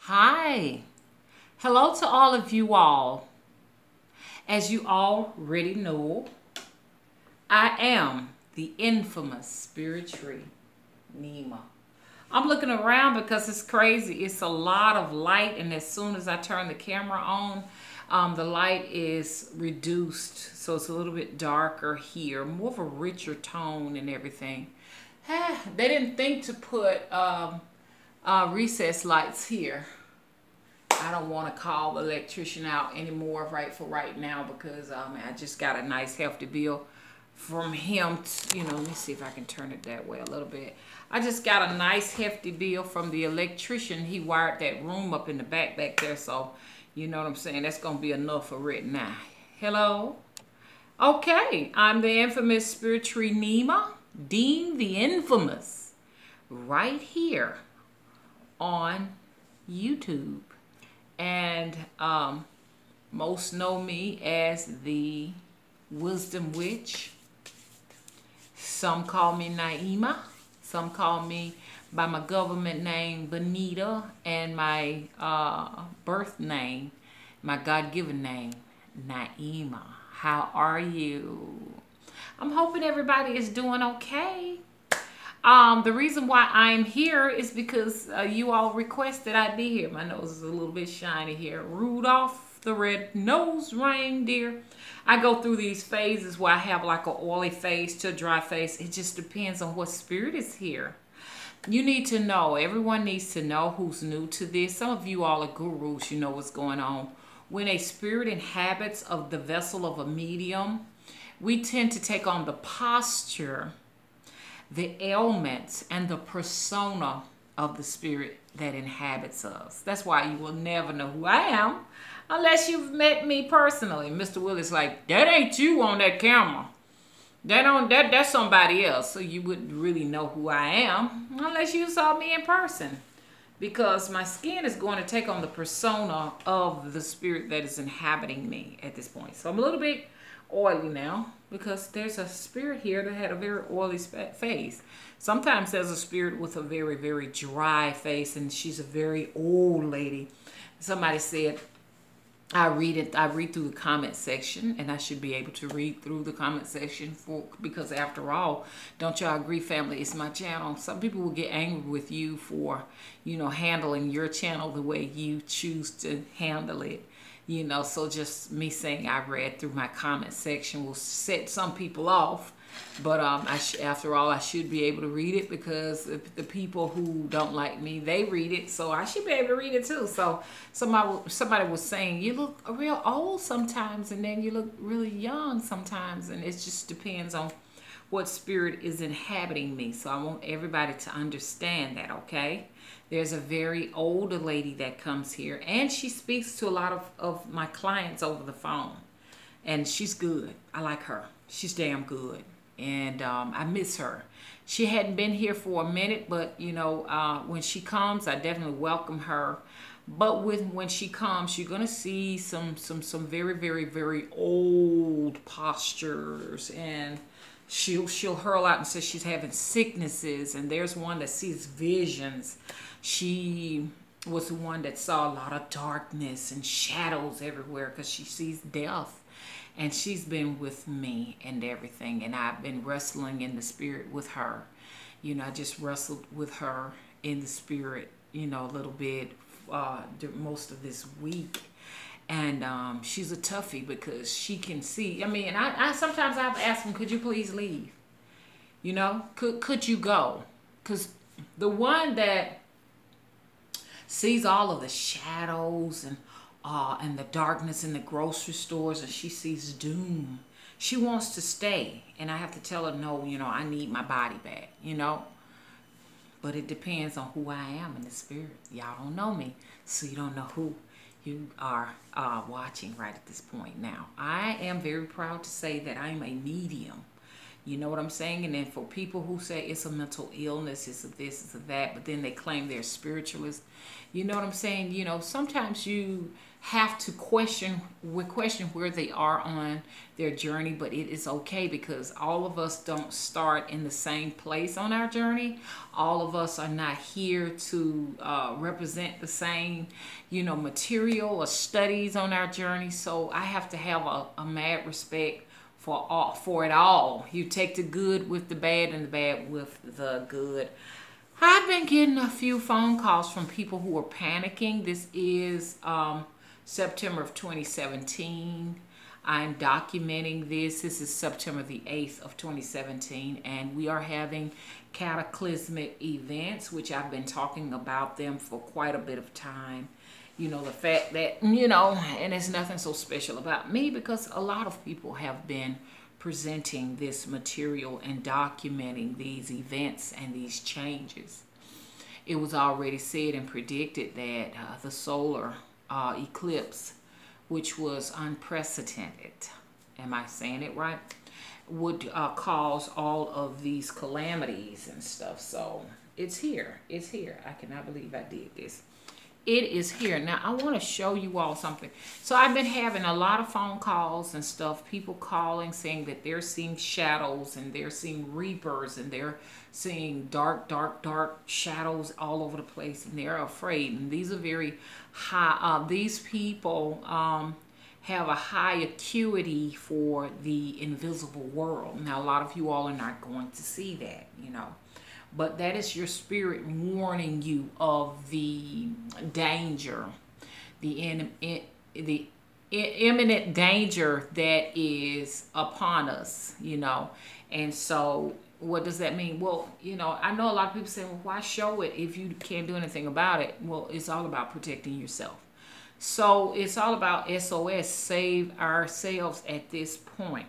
Hi. Hello to all of you all. As you already know, I am the infamous Spirit Tree, Nima. I'm looking around because it's crazy. It's a lot of light, and as soon as I turn the camera on, the light is reduced. So it's a little bit darker here, more of a richer tone and everything. They didn't think to put recess lights here. I don't want to call the electrician out anymore right now because I just got a nice hefty bill from him. Let me see if I can turn it that way a little bit. I just got a nice hefty bill from the electrician. He wired that room up in the back there, so you know what I'm saying. That's gonna be enough for right now. Hello. Okay, I'm the infamous Spirit Tree Nima, Dean the Infamous, right here on YouTube. And most know me as the Wisdom Witch. Some call me Naima. Some call me by my government name, Benita, and my birth name, my God-given name, Naima. How are you? I'm hoping everybody is doing okay. The reason why I'm here is because you all requested I be here. My nose is a little bit shiny here. Rudolph the red-nosed reindeer. I go through these phases where I have like an oily face to a dry face. It just depends on what spirit is here. You need to know. Everyone needs to know who's new to this. Some of you all are gurus. You know what's going on. When a spirit inhabits of the vessel of a medium, we tend to take on the posture, the ailments, and the persona of the spirit that inhabits us. That's why you will never know who I am unless you've met me personally. Mr. Willis like, that ain't you on that camera. That's somebody else. So you wouldn't really know who I am unless you saw me in person. Because my skin is going to take on the persona of the spirit that is inhabiting me at this point. So I'm a little bit oily now because there's a spirit here that had a very oily face. Sometimes there's a spirit with a very, very dry face, and she's a very old lady. Somebody said, I read through the comment section, and I should be able to read through the comment section because after all, don't y'all agree, family, it's my channel. Some people will get angry with you for, handling your channel the way you choose to handle it. So just me saying I read through my comment section will set some people off. But after all, I should be able to read it because the people who don't like me, they read it. So I should be able to read it too. So somebody was saying, you look real old sometimes and then you look really young sometimes. And it just depends on what spirit is inhabiting me. So I want everybody to understand that, okay? There's a very older lady that comes here, and she speaks to a lot of my clients over the phone. And she's good. I like her. She's damn good. And I miss her. She hadn't been here for a minute, but, when she comes, I definitely welcome her. But when she comes, you're going to see some very, very, very old postures, and she'll hurl out and say she's having sicknesses, and there's one that sees visions. She was the one that saw a lot of darkness and shadows everywhere because she sees death. And she's been with me and everything, and I've been wrestling in the spirit with her. I just wrestled with her in the spirit, a little bit most of this week. And she's a toughie because she can see. And I sometimes I've asked them, could you please leave? Could you go? Because the one that sees all of the shadows and the darkness in the grocery stores, and she sees doom, she wants to stay. And I have to tell her, no, I need my body back, But it depends on who I am in the spirit. Y'all don't know me, so you don't know who you are watching right at this point now. I am very proud to say that I'm a medium. You know what I'm saying? And then for people who say it's a mental illness, it's a this, it's a that, but then they claim they're spiritualists. You know what I'm saying? You know, sometimes you have to question where they are on their journey, but it is okay because all of us don't start in the same place on our journey. All of us are not here to represent the same, you know, material or studies on our journey. So I have to have a mad respect for it all. You take the good with the bad and the bad with the good. I've been getting a few phone calls from people who are panicking. This is September of 2017. I'm documenting this. This is September the 8th of 2017, and we are having cataclysmic events, which I've been talking about them for quite a bit of time. You know, the fact that, you know, and it's nothing so special about me because a lot of people have been presenting this material and documenting these events and these changes. It was already said and predicted that the solar eclipse, which was unprecedented, am I saying it right, would cause all of these calamities and stuff. So it's here. It's here. I cannot believe I did this. It is here. Now, I want to show you all something. So I've been having a lot of phone calls and stuff. People calling saying that they're seeing shadows and they're seeing reapers and they're seeing dark, dark, dark shadows all over the place. And they're afraid. And these are very high. These people have a high acuity for the invisible world. Now, a lot of you all are not going to see that, you know. But that is your spirit warning you of the danger, the imminent danger that is upon us, you know. And so what does that mean? Well, you know, I know a lot of people say, well, why show it if you can't do anything about it? Well, it's all about protecting yourself. So it's all about SOS, save ourselves at this point.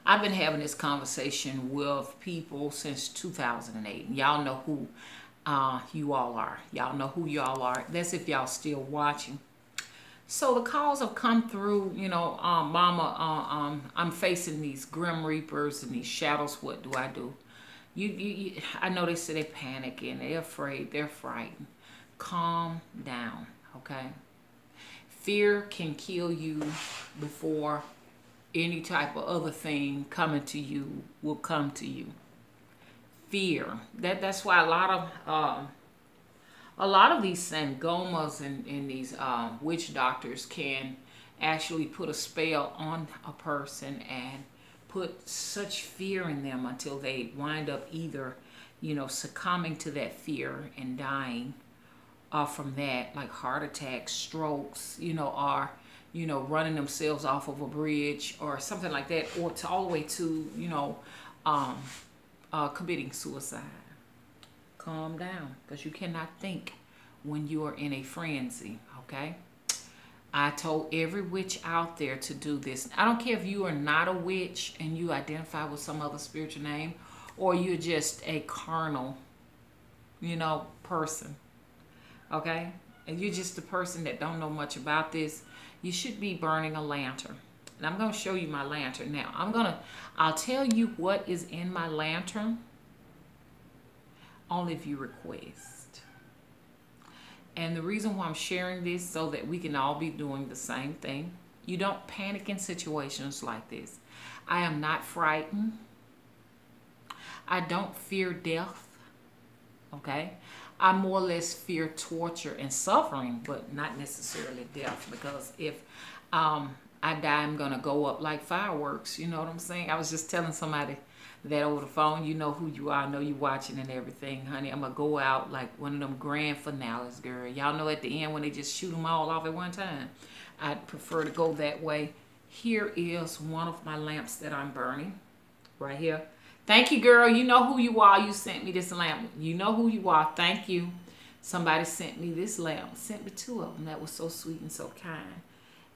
I've been having this conversation with people since 2008. Y'all know who you all are. Y'all know who y'all are. That's if y'all still watching. So the calls have come through, you know, Mama, I'm facing these grim reapers and these shadows. What do I do? I know they say they're panicking. They're afraid. They're frightened. Calm down, okay? Fear can kill you before any type of other thing coming to you will come to you. Fear. That's why a lot of these sangomas and these witch doctors can actually put a spell on a person and put such fear in them until they wind up either, you know, succumbing to that fear and dying from that, like heart attacks, strokes, you know, or you know, running themselves off of a bridge or something like that, or to all the way to, you know, committing suicide. Calm down, because you cannot think when you are in a frenzy, okay? I told every witch out there to do this. I don't care if you are not a witch and you identify with some other spiritual name, or you're just a carnal, you know, person, okay? And you're just a person that don't know much about this. You should be burning a lantern. And I'm going to show you my lantern now. I'll tell you what is in my lantern only if you request. And the reason why I'm sharing this so that we can all be doing the same thing. You don't panic in situations like this. I am not frightened. I don't fear death. Okay? I more or less fear torture and suffering, but not necessarily death, because if I die, I'm going to go up like fireworks. You know what I'm saying? I was just telling somebody that over the phone. You know who you are. I know you watching and everything, honey. I'm going to go out like one of them grand finales, girl. Y'all know at the end when they just shoot them all off at one time. I'd prefer to go that way. Here is one of my lamps that I'm burning right here. Thank you, girl. You know who you are. You sent me this lamp. You know who you are. Thank you. Somebody sent me this lamp. Sent me two of them. That was so sweet and so kind.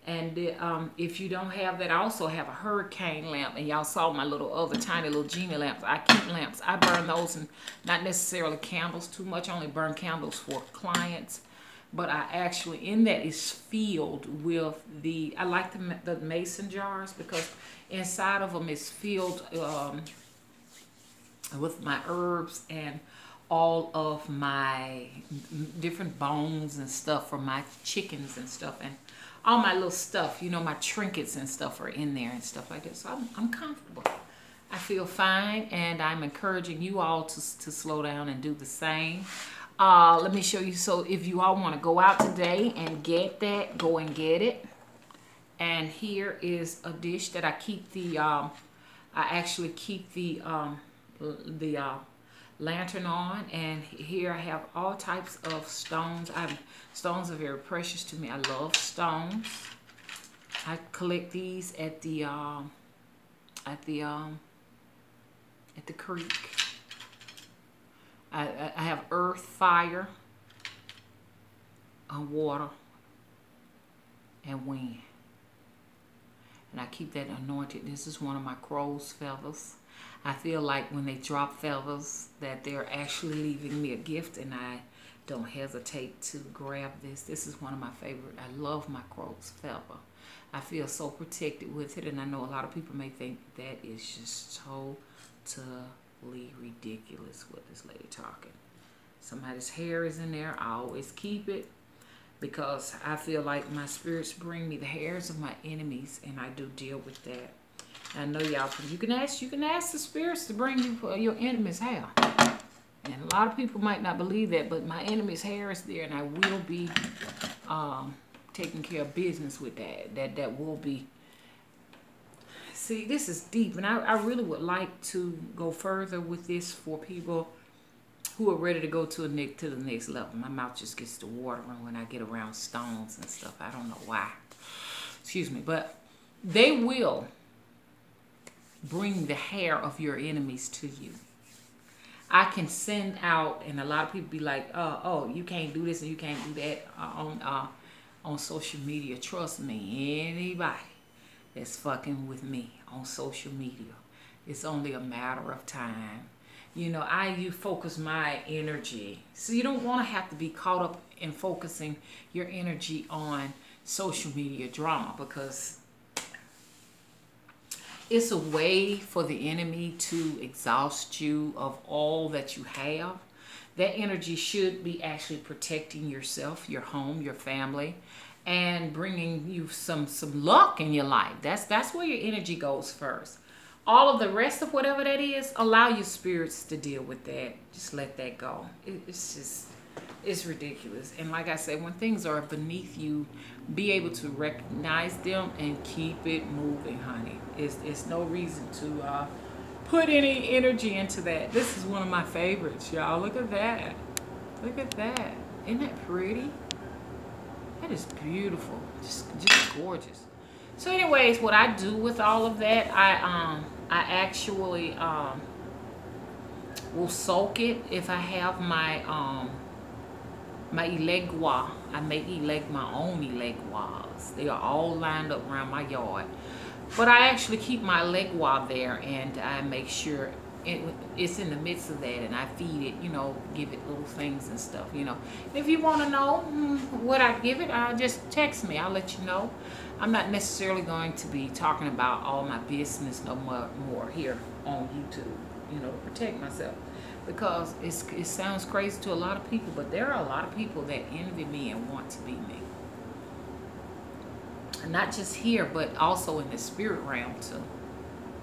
And if you don't have that, I also have a hurricane lamp. And y'all saw my little other tiny little genie lamps. I keep lamps. I burn those, and not necessarily candles too much. I only burn candles for clients. but I actually, in that is filled with I like the mason jars, because inside of them is filled with my herbs and all of my different bones and stuff from my chickens and stuff, and all my little stuff, you know, my trinkets and stuff are in there and stuff like that. So I'm comfortable. I feel fine, and I'm encouraging you all to slow down and do the same. Let me show you. So if you all want to go out today and get that, go and get it. And here is a dish that I keep I actually keep the lantern on, and here I have all types of stones. Stones are very precious to me. I love stones. I collect these at the creek. I have earth, fire, water, and wind. And I keep that anointed. This is one of my crow's feathers. I feel like when they drop feathers that they're actually leaving me a gift, and I don't hesitate to grab this. This is one of my favorite. I love my crow's feather. I feel so protected with it, and I know a lot of people may think that is just totally ridiculous what this lady talking. Somebody's hair is in there. I always keep it, because I feel like my spirits bring me the hairs of my enemies, and I do deal with that. I know y'all, you can ask the spirits to bring you your enemy's hair. And a lot of people might not believe that, but my enemy's hair is there, and I will be taking care of business with that. That will be. See, this is deep, and I really would like to go further with this for people who are ready to go to the next level. My mouth just gets to watering when I get around stones and stuff. I don't know why. Excuse me, but they will bring the hair of your enemies to you. I can send out, and a lot of people be like, oh, you can't do this and you can't do that on social media. Trust me, anybody that's fucking with me on social media, it's only a matter of time. You know, you focus my energy. So you don't want to have to be caught up in focusing your energy on social media drama, because it's a way for the enemy to exhaust you of all that you have. That energy should be actually protecting yourself, your home, your family, and bringing you some luck in your life. That's where your energy goes first. All of the rest of whatever that is, allow your spirits to deal with that. Just let that go. It's ridiculous. And like I said, when things are beneath you, be able to recognize them and keep it moving, honey. It's no reason to put any energy into that. This is one of my favorites, y'all. Look at that. Look at that. Isn't that pretty? That is beautiful. Just gorgeous. So anyways, what I do with all of that, I actually will soak it. If I have my my elegua, I make my own eleguas. They are all lined up around my yard. But I actually keep my elegua there, and I make sure it's in the midst of that, and I feed it, you know, give it little things and stuff, you know. If you want to know what I give it, just text me. I'll let you know. I'm not necessarily going to be talking about all my business no more here on YouTube, you know, to protect myself. Because it sounds crazy to a lot of people, but there are a lot of people that envy me and want to be me. And not just here, but also in the spirit realm too.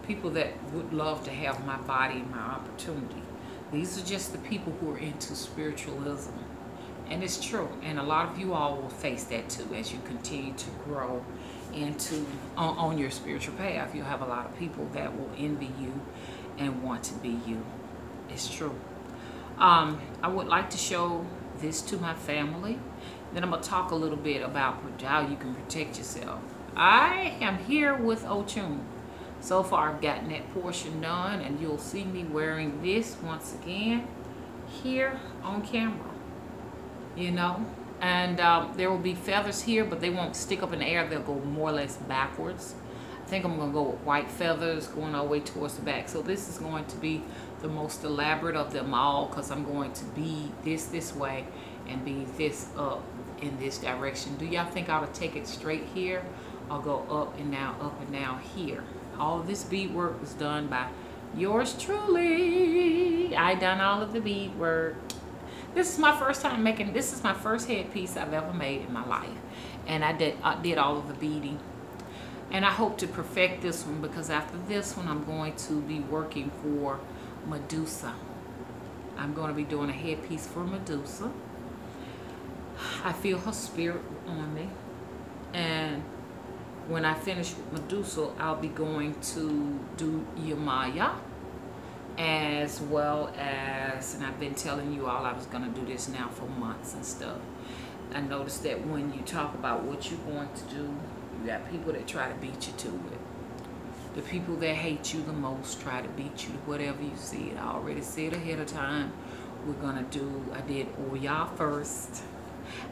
People that would love to have my body and my opportunity. These are just the people who are into spiritualism. And it's true. And a lot of you all will face that too as you continue to grow into on your spiritual path. You'll have a lot of people that will envy you and want to be you. It's true. I would like to show this to my family. Then I'm going to talk a little bit about how you can protect yourself. I am here with Ochun. So far I've gotten that portion done, and you'll see me wearing this once again here on camera. You know, and there will be feathers here, but they won't stick up in the air. They'll go more or less backwards. I think I'm going to go with white feathers going all the way towards the back. So this is going to be the most elaborate of them all, because I'm going to be this way and be this up in this direction. Do y'all think I would take it straight here or go up and down here? All of this beadwork was done by yours truly. I done all of the beadwork. This is my first time making, this is my first headpiece I've ever made in my life. And I did all of the beading. And I hope to perfect this one, because after this one I'm going to be working for Medusa. I'm going to be doing a headpiece for Medusa. I feel her spirit on me. And when I finish with Medusa, I'll be going to do Yamaya, as well as, and I've been telling you all I was going to do this now for months and stuff. I noticed that when you talk about what you're going to do, you got people that try to beat you to it. The people that hate you the most try to beat you to whatever you see. I already said ahead of time, we're going to do, I did Oya first.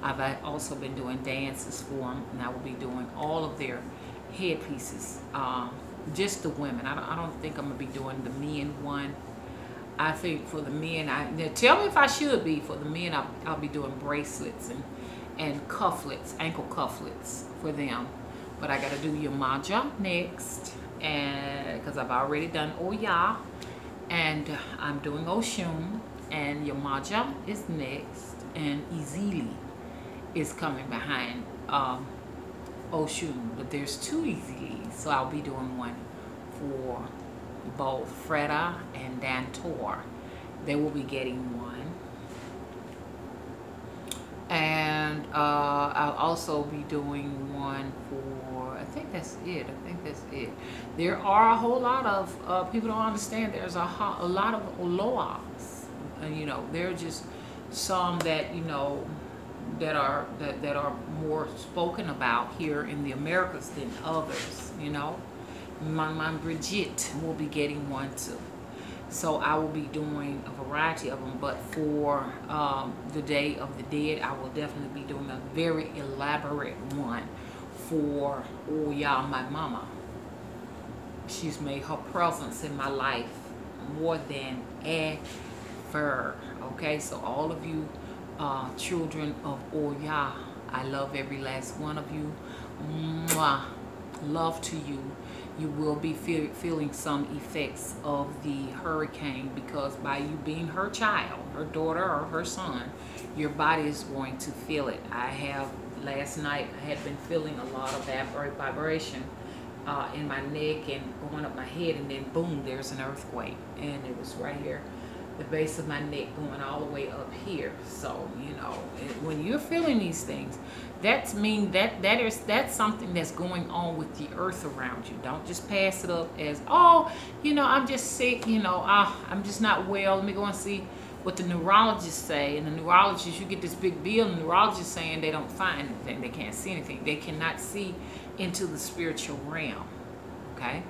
I've also been doing dances for them, and I will be doing all of their headpieces. Just the women. I don't think I'm going to be doing the men one. I think for the men, now tell me if I should be. For the men, I'll be doing bracelets and cufflets, ankle cufflets for them. But I got to do Yamaja next, and because I've already done Oya, and I'm doing Oshun, and Yamaja is next, and Izili is coming behind Oshun. But there's two Izili, so I'll be doing one for both Freda and Dantor. They will be getting one. And I'll also be doing one for, I think that's it. There are a whole lot of, people don't understand, there's a lot of Oloas. And, you know, there are just some that, you know, that are more spoken about here in the Americas than others, you know. My Brigitte will be getting one too. So I will be doing a variety of them, but for the Day of the Dead, I will definitely be doing a very elaborate one for Oya, my mama. She's made her presence in my life more than ever. Okay, so all of you children of Oya, I love every last one of you. Mwah. Love to you. You will be feeling some effects of the hurricane, because by you being her child, her daughter or her son, your body is going to feel it. Last night I had been feeling a lot of vibration in my neck and going up my head, and then boom, there's an earthquake, and it was right here, the base of my neck, going all the way up here. So, you know, when you're feeling these things, that's something that's going on with the earth around you. Don't just pass it up as, oh, you know, I'm just sick, you know, I'm just not well, let me go and see what the neurologists say. And the neurologists, you get this big bill, and the neurologists saying they don't find anything, they can't see anything, they cannot see into the spiritual realm. Okay,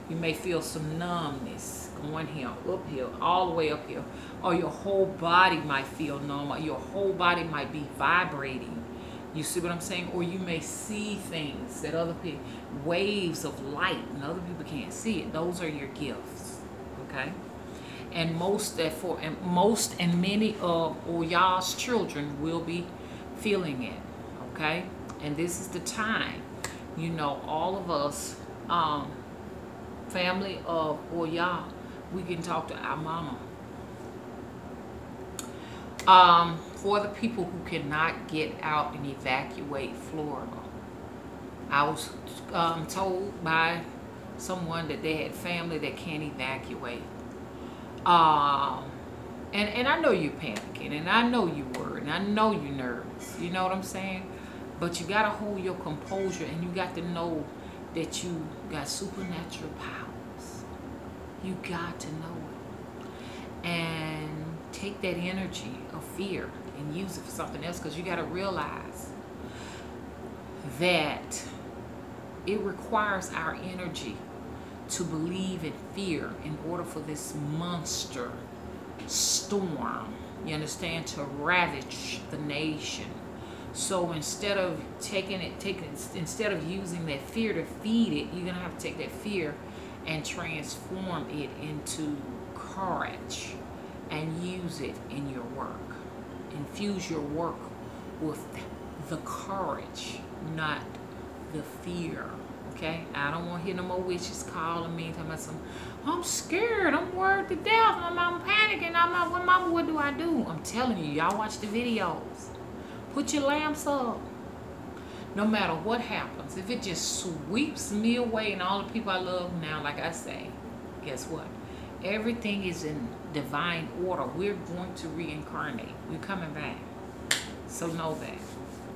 you may feel some numbness going here, uphill, all the way up here, or your whole body might feel numb, or your whole body might be vibrating. You see what I'm saying? Or you may see things that other people, waves of light, and other people can't see it. Those are your gifts. Okay, and most and many of Oya's children will be feeling it. Okay, and this is the time, you know, all of us, family of Oya, we can talk to our mama. For the people who cannot get out and evacuate Florida, I was told by someone that they had family that can't evacuate. And I know you're panicking, and I know you're worried, and I know you're nervous. You know what I'm saying? But you got to hold your composure, and you got to know that you got supernatural powers. You got to know it. And take that energy of fear and use it for something else, because you got to realize that it requires our energy to believe in fear in order for this monster storm, you understand, to ravage the nation. So instead of instead of using that fear to feed it, you're gonna have to take that fear and transform it into courage and use it in your work. Infuse your work with the courage, not the fear. Okay, I don't want to hear no more witches calling me, talking about some, I'm scared, I'm worried to death, I'm panicking, what mama, what do I do? I'm telling you, y'all watch the videos. Put your lamps up. No matter what happens, if it just sweeps me away and all the people I love now, like I say, guess what? Everything is in divine order. We're going to reincarnate. We're coming back. So know that.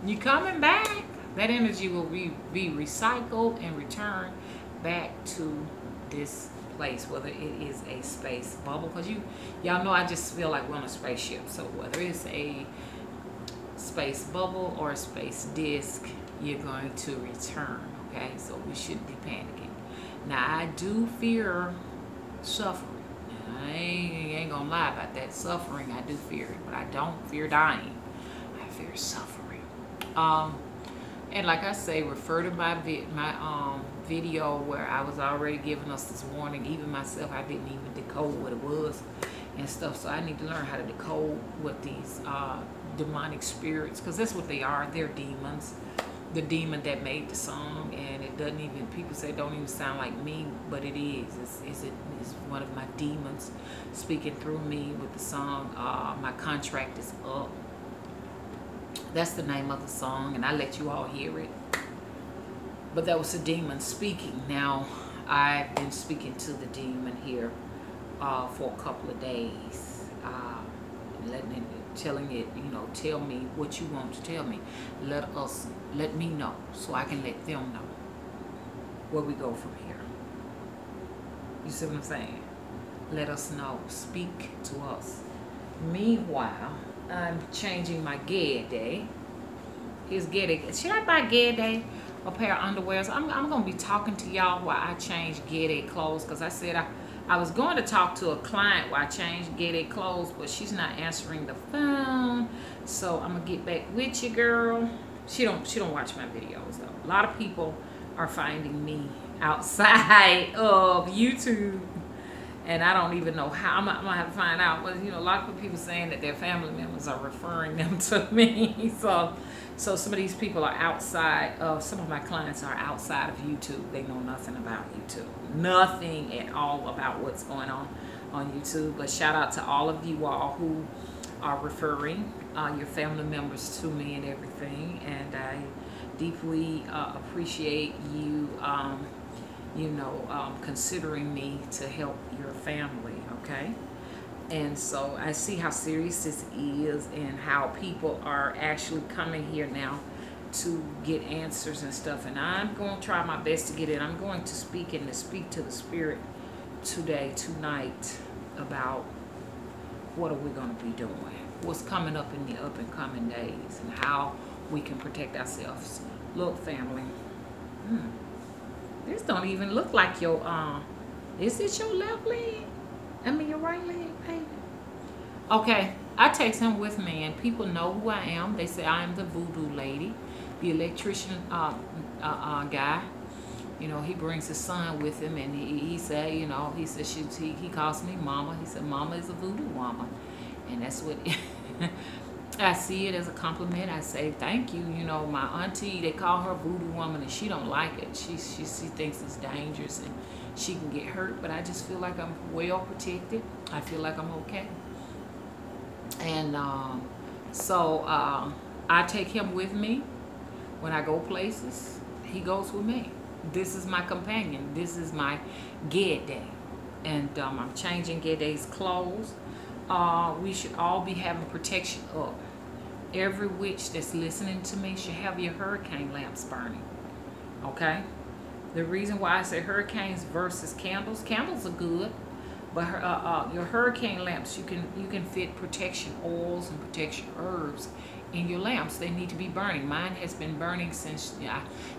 You're coming back. That energy will be recycled and returned back to this place, whether it is a space bubble. Because y'all know I just feel like we're on a spaceship. So whether it's a space bubble or a space disc, you're going to return. Okay? So we shouldn't be panicking. Now, I do fear suffering. I ain't gonna lie about that. Suffering, I do fear it. But I don't fear dying. I fear suffering. And like I say, refer to my video where I was already giving us this warning. Even myself, I didn't even decode what it was and stuff. So I need to learn how to decode what these demonic spirits, because that's what they are. They're demons. The demon that made the song, and it doesn't even, people say it don't even sound like me, but it is. It's one of my demons speaking through me with the song, My Contract is Up. That's the name of the song, and I let you all hear it. But that was a demon speaking. Now, I've been speaking to the demon here for a couple of days, telling it, you know, tell me what you want to tell me. Let me know so I can let them know where we go from here. You see what I'm saying? Let us know. Speak to us. Meanwhile, I'm changing my gear day. Here's gear day. Should I buy gear day a pair of underwears? I'm gonna be talking to y'all while I change gear day clothes, because I said I was going to talk to a client while I changed gear day clothes, but she's not answering the phone. So I'm gonna get back with you, girl. She don't watch my videos though. A lot of people are finding me outside of YouTube, and I don't even know how. I'm gonna have to find out. But you know, a lot of people saying that their family members are referring them to me. So some of these people are outside of, some of my clients are outside of YouTube. They know nothing about YouTube. Nothing at all about what's going on YouTube. But shout out to all of you all who are referring your family members to me and everything. And I deeply appreciate you, considering me to help your family, okay? And so I see how serious this is and how people are actually coming here now to get answers and stuff. And I'm going to try my best to get it. I'm going to speak to the spirit tonight, about what are we going to be doing, what's coming up in the up and coming days, and how we can protect ourselves. Look, family, this don't even look like your, is it your left leg? I mean, your right leg, baby. Okay, I take him with me, and people know who I am. They say I am the voodoo lady, the electrician guy. You know, he brings his son with him, and he said, you know, he said he calls me mama. He said mama is a voodoo woman, and that's what I see it as a compliment. I say thank you. You know, my auntie, they call her voodoo woman, and she don't like it. She thinks it's dangerous and she can get hurt. But I just feel like I'm well protected. I feel like I'm okay. And so I take him with me when I go places. He goes with me. This is my companion. This is my Ged Day. And I'm changing Ged Day's clothes. We should all be having protection up. Every witch that's listening to me should have your hurricane lamps burning. Okay? The reason why I say hurricanes versus candles, candles are good, but your hurricane lamps, you can fit protection oils and protection herbs in your lamps. They need to be burning. Mine has been burning since,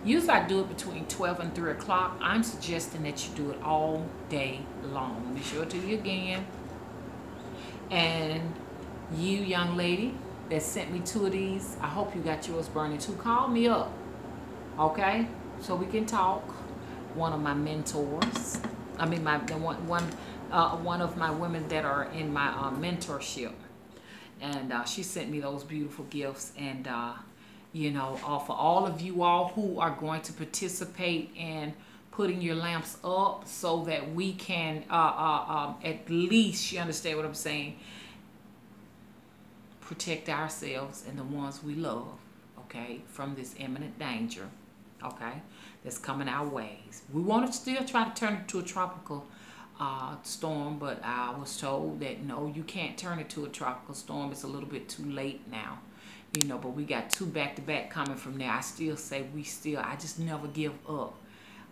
usually I do it between 12 and 3 o'clock. I'm suggesting that you do it all day long. Let me show it to you again. And you, young lady that sent me 2 of these, I hope you got yours burning too. Call me up, okay, so we can talk. One of my mentors, I mean one of my women that are in my mentorship, and she sent me those beautiful gifts, and You know, for all of you all who are going to participate in putting your lamps up so that we can at least, you understand what I'm saying, protect ourselves and the ones we love, okay, from this imminent danger, okay, that's coming our ways. We want to still try to turn it to a tropical storm, but I was told that no, you can't turn it to a tropical storm. It's a little bit too late now, you know, but we got 2 back-to-back coming from there. I still say I just never give up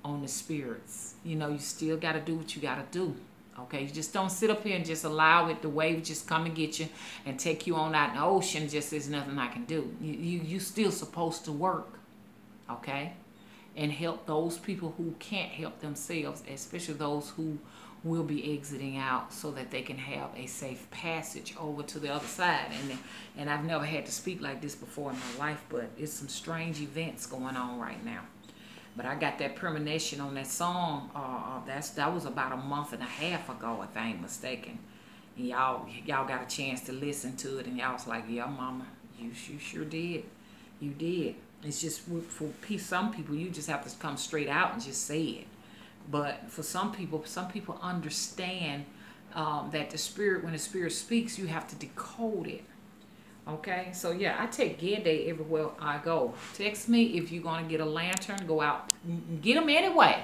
on the spirits. You know, you still got to do what you got to do. Okay, you just don't sit up here and just allow it, the wave just come and get you and take you on out in the ocean. Just there's nothing I can do. You still supposed to work, okay, and help those people who can't help themselves, especially those who will be exiting out, so that they can have a safe passage over to the other side. And I've never had to speak like this before in my life, but it's some strange events going on right now. But I got that premonition on that song. That was about a month and a half ago, if I ain't mistaken. And y'all got a chance to listen to it, and y'all was like, "Yeah, Mama, you sure did. You did." It's just for some people, you just have to come straight out and just say it. But for some people understand that the spirit, when the spirit speaks, you have to decode it. Okay, so yeah, I take Gear Day everywhere I go. Text me if you're going to get a lantern. Go out, get them anyway.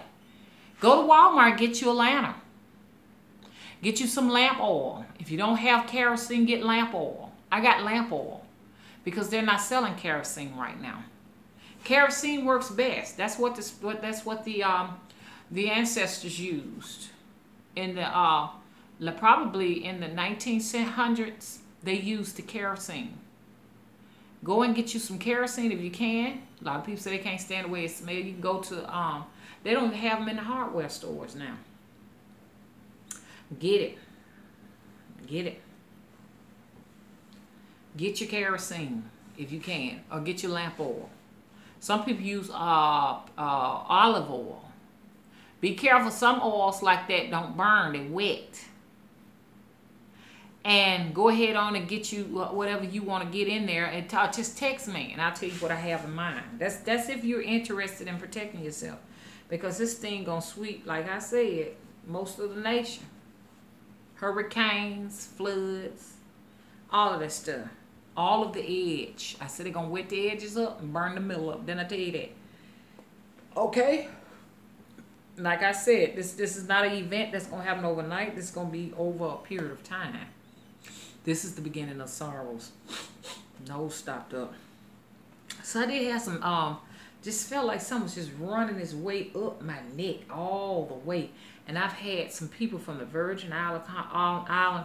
Go to Walmart, get you a lantern. Get you some lamp oil. If you don't have kerosene, get lamp oil. I got lamp oil because they're not selling kerosene right now. Kerosene works best. That's what the ancestors used in the probably in the 1900s. They use the kerosene. Go and get you some kerosene if you can. A lot of people say they can't stand the way it smells. You can go to, they don't even have them in the hardware stores now. Get it. Get it. Get your kerosene if you can, or get your lamp oil. Some people use olive oil. Be careful, some oils like that don't burn, they're wet. And go ahead on and get you whatever you want to get in there, and just text me and I'll tell you what I have in mind. That's if you're interested in protecting yourself, because this thing gonna sweep, like I said, most of the nation. Hurricanes, floods, all of that stuff, all of the edge. I said they're gonna wet the edges up and burn the middle up. Then I tell you that. Okay. Like I said, this is not an event that's gonna happen overnight. This is gonna be over a period of time. This is the beginning of sorrows. Nose stopped up. So I did have some, just felt like someone was just running its way up my neck all the way. And I've had some people from the Virgin Island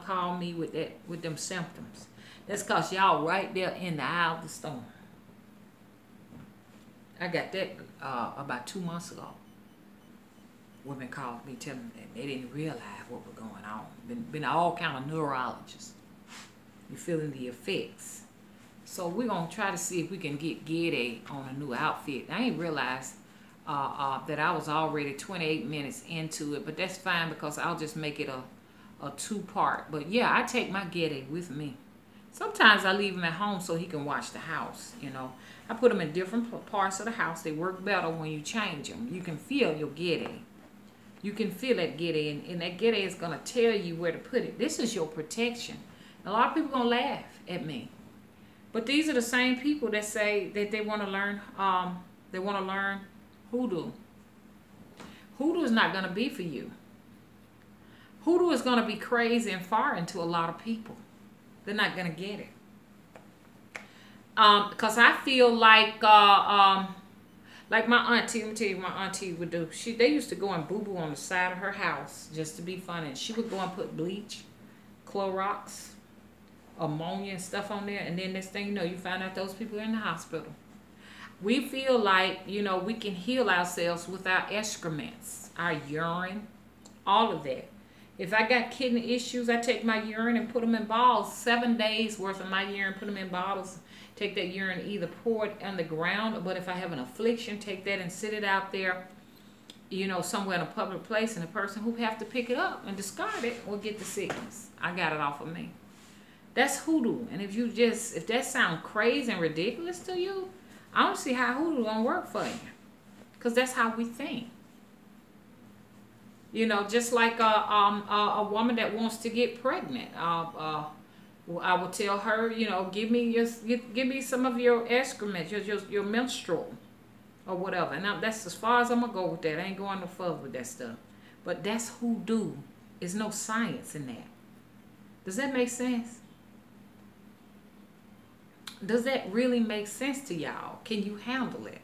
call me with them symptoms. That's because y'all right there in the eye of the storm. I got that about 2 months ago. Women called me telling me that they didn't realize what was going on. Been all kind of neurologists. You're feeling the effects. So we're going to try to see if we can get Gede on a new outfit. I ain't realized that I was already 28 minutes into it, but that's fine because I'll just make it a 2-part. But yeah, I take my Gede with me. Sometimes I leave him at home so he can watch the house, you know. I put them in different parts of the house. They work better when you change them. You can feel your Gede. You can feel that Gede, and that Gede is going to tell you where to put it. This is your protection. A lot of people going to laugh at me. But these are the same people that say that they want to learn hoodoo. Hoodoo is not going to be for you. Hoodoo is going to be crazy and foreign to a lot of people. They're not going to get it. Because I feel like my auntie, let me tell you what my auntie would do. They used to go and boo-boo on the side of her house just to be funny. And she would go and put bleach, Clorox, ammonia and stuff on there. And then next thing you know, you find out those people are in the hospital. We feel like, you know, we can heal ourselves with our excrements, our urine, all of that. If I got kidney issues, I take my urine and put them in bottles. 7 days worth of my urine, put them in bottles. Take that urine, either pour it on the ground, but if I have an affliction, take that and sit it out there, you know, somewhere in a public place, and the person who have to pick it up and discard it will get the sickness. I got it off of me. That's hoodoo. And if that sounds crazy and ridiculous to you, I don't see how hoodoo gonna work for you. Because that's how we think. You know, just like a woman that wants to get pregnant. I will tell her, you know, give me some of your excrement, your menstrual, or whatever. And that's as far as I'm gonna go with that. I ain't going no further with that stuff. But that's hoodoo. There's no science in that. Does that make sense? Does that really make sense to y'all? Can you handle it?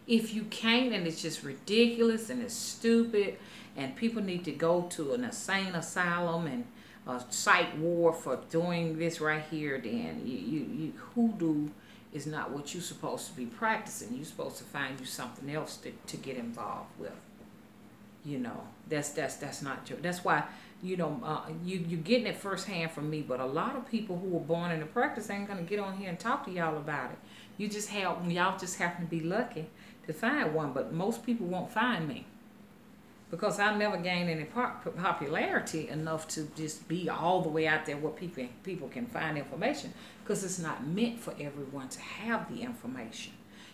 If you can't, and it's just ridiculous and it's stupid, and people need to go to an insane asylum and a psych ward for doing this right here, then you hoodoo is not what you're supposed to be practicing. You're supposed to find you something else to get involved with. You know, that's not true. That's why, you know, you're getting it firsthand from me. But a lot of people who were born in the practice ain't gonna get on here and talk to y'all about it. Y'all just happen to be lucky to find one. But most people won't find me because I never gained any popularity enough to just be all the way out there where people can find information, because it's not meant for everyone to have the information.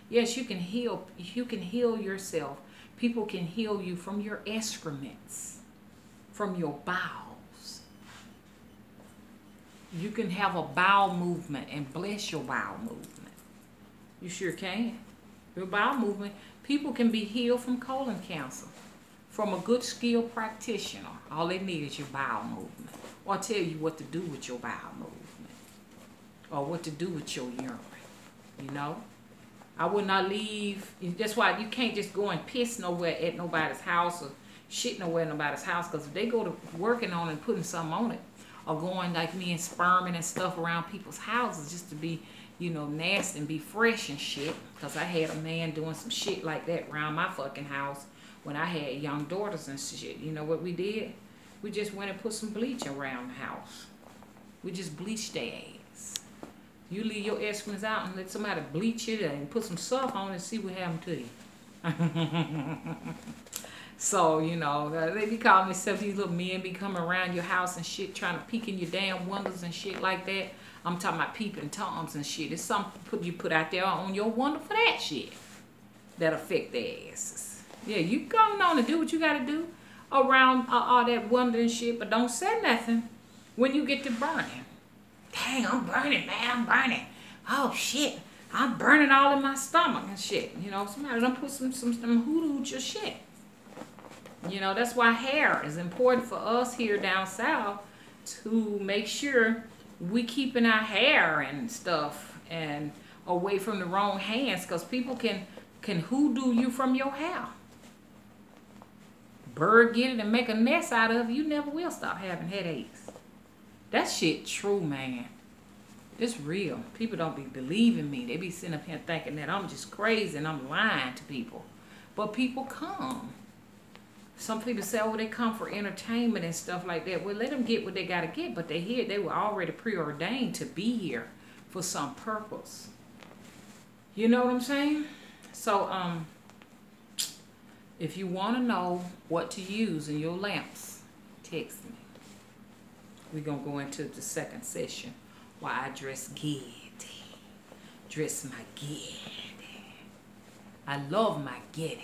Yes, you can heal. You can heal yourself. People can heal you from your excrements, from your bowels. You can have a bowel movement and bless your bowel movement. You sure can. Your bowel movement. People can be healed from colon cancer from a good skilled practitioner. All they need is your bowel movement, or tell you what to do with your bowel movement, or what to do with your urine. You know? I would not leave. That's why you can't just go and piss nowhere at nobody's house or shit nowhere at nobody's house. Because if they go to working on it and putting something on it, or going like me and sperming and stuff around people's houses just to be, you know, nasty and be fresh and shit. Because I had a man doing some shit like that around my fucking house when I had young daughters and shit. You know what we did? We just went and put some bleach around the house. We just bleached their ass. You leave your excrements out and let somebody bleach it and put some stuff on it and see what happened to you. So, you know, they be calling themselves, these little men be coming around your house and shit, trying to peek in your damn windows and shit like that. I'm talking about peeping Toms and shit. It's something you put out there on your window for that shit that affect their asses. Yeah, you going on and do what you got to do around all that window and shit, but don't say nothing when you get to burning. Dang, I'm burning, man, I'm burning. Oh, shit, I'm burning all in my stomach and shit. You know, somebody done put some hoodoo with your shit. You know, that's why hair is important for us here down south, to make sure we keeping our hair and stuff and away from the wrong hands, because people can hoodoo you from your hair. Bird get it and make a mess out of you, never will stop having headaches. That shit true, man. It's real. People don't be believing me. They be sitting up here thinking that I'm just crazy and I'm lying to people. But people come. Some people say, oh, they come for entertainment and stuff like that. Well, let them get what they got to get. But they here, they were already preordained to be here for some purpose. You know what I'm saying? So, if you want to know what to use in your lamps, text me. We're going to go into the second session while I dress good. Dress my good. I love my getty.